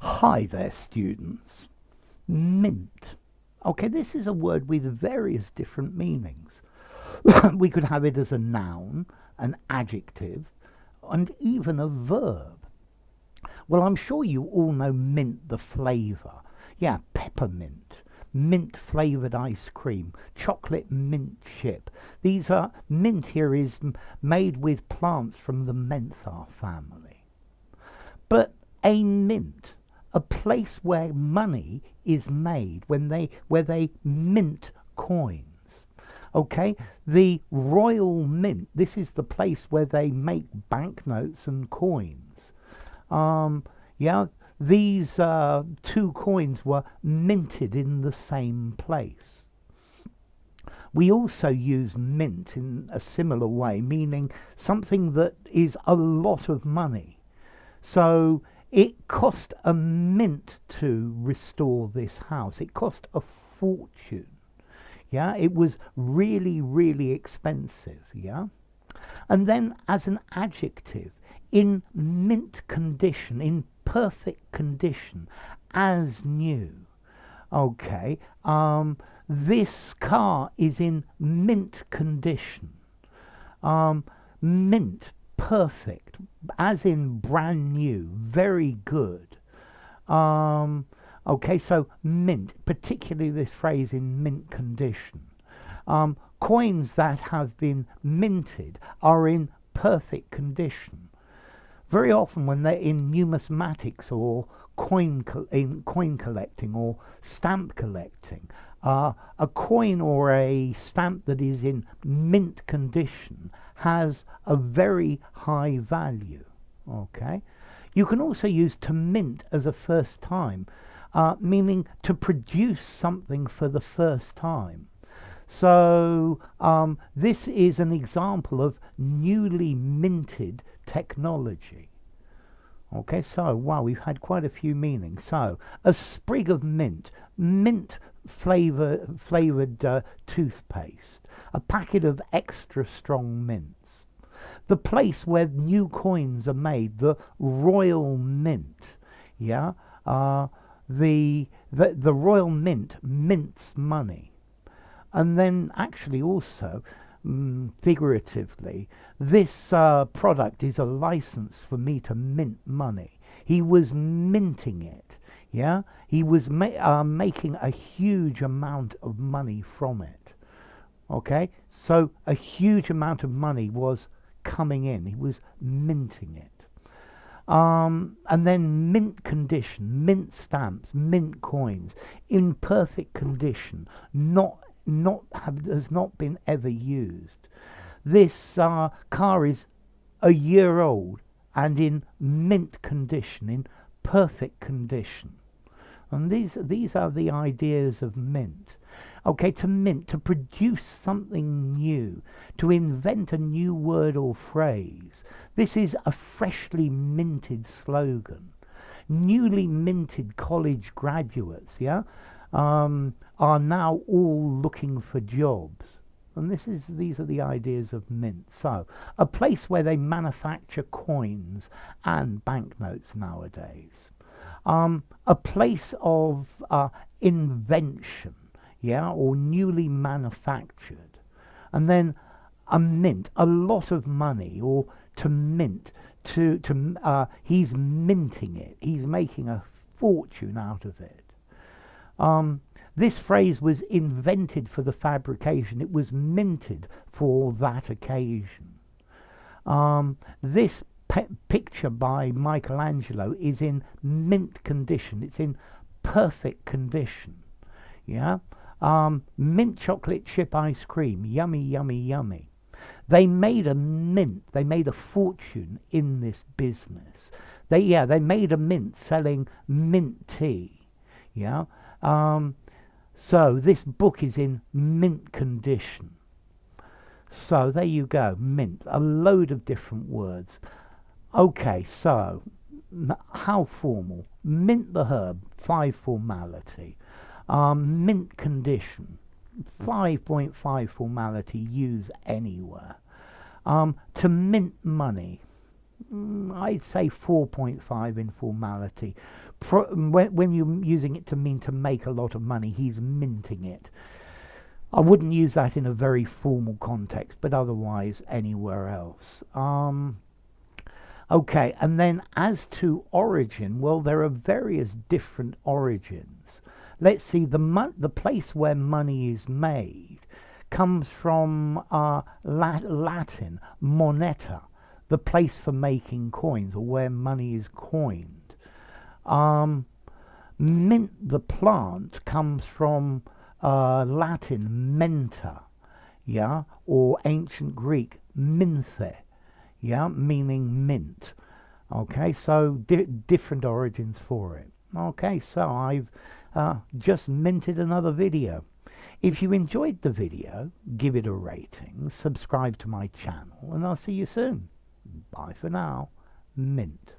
Hi there, students. Mint. Okay, this is a word with various different meanings. We could have it as a noun, an adjective, and even a verb. Well, I'm sure you all know mint the flavour. Yeah, peppermint, mint flavoured ice cream, chocolate mint chip. These are, mint here is made with plants from the mentha family. But a mint, a place where money is made, where they mint coins. Okay, the Royal Mint. This is the place where they make banknotes and coins. Um, yeah, these two coins were minted in the same place. We also use mint in a similar way, meaning something that is a lot of money. So it cost a mint to restore this house. It cost a fortune. Yeah, it was really, really expensive. Yeah. And then as an adjective, in mint condition, in perfect condition, as new. Okay. This car is in mint condition. Mint, perfect, as in brand new, very good. Um, okay, so mint, particularly this phrase in mint condition. Coins that have been minted are in perfect condition. Very often, when they're in numismatics or in coin collecting or stamp collecting, a coin or a stamp that is in mint condition has a very high value. Okay, you can also use to mint as a first time, meaning to produce something for the first time. So this is an example of newly minted technology. Okay, so wow, we've had quite a few meanings. So a sprig of mint, mint flavored toothpaste, a packet of extra strong mints. The place where new coins are made, the Royal Mint. Yeah, the Royal Mint mints money. And then actually also, figuratively, this product is a license for me to mint money. He was minting it. Yeah, he was making a huge amount of money from it. Okay, so a huge amount of money was coming in. He was minting it. And then mint condition, mint stamps, mint coins, in perfect condition, has not been ever used. This car is a year old and in mint condition, in perfect condition. And these are the ideas of mint. Okay, to mint, to produce something new, to invent a new word or phrase. This is a freshly minted slogan. Newly minted college graduates, yeah, are now all looking for jobs. And these are the ideas of mint. So, a place where they manufacture coins and banknotes nowadays. A place of invention, yeah, or newly manufactured. And then a mint, a lot of money, or to mint, he's minting it. He's making a fortune out of it. This phrase was invented for the fabrication. It was minted for that occasion. This picture by Michelangelo is in mint condition. It's in perfect condition. Yeah. Mint chocolate chip ice cream. Yummy, yummy, yummy. They made a mint. They made a fortune in this business. They made a mint selling mint tea. Yeah. So this book is in mint condition. So there you go, mint, a load of different words. Okay, so how formal? Mint the herb, 5 formality. Mint condition, 5.5 formality, use anywhere. To mint money, I'd say 4.5 in formality. When you're using it to mean to make a lot of money, he's minting it. I wouldn't use that in a very formal context, but otherwise anywhere else. Okay, and then as to origin, well, there are various different origins. Let's see, the place where money is made comes from Latin, moneta, the place for making coins, or where money is coined. Mint, the plant, comes from Latin, menta, yeah, or ancient Greek, minthe, yeah, meaning mint. Okay, so different origins for it. Okay, so I've just minted another video. If you enjoyed the video, give it a rating, subscribe to my channel, and I'll see you soon. Bye for now. Mint.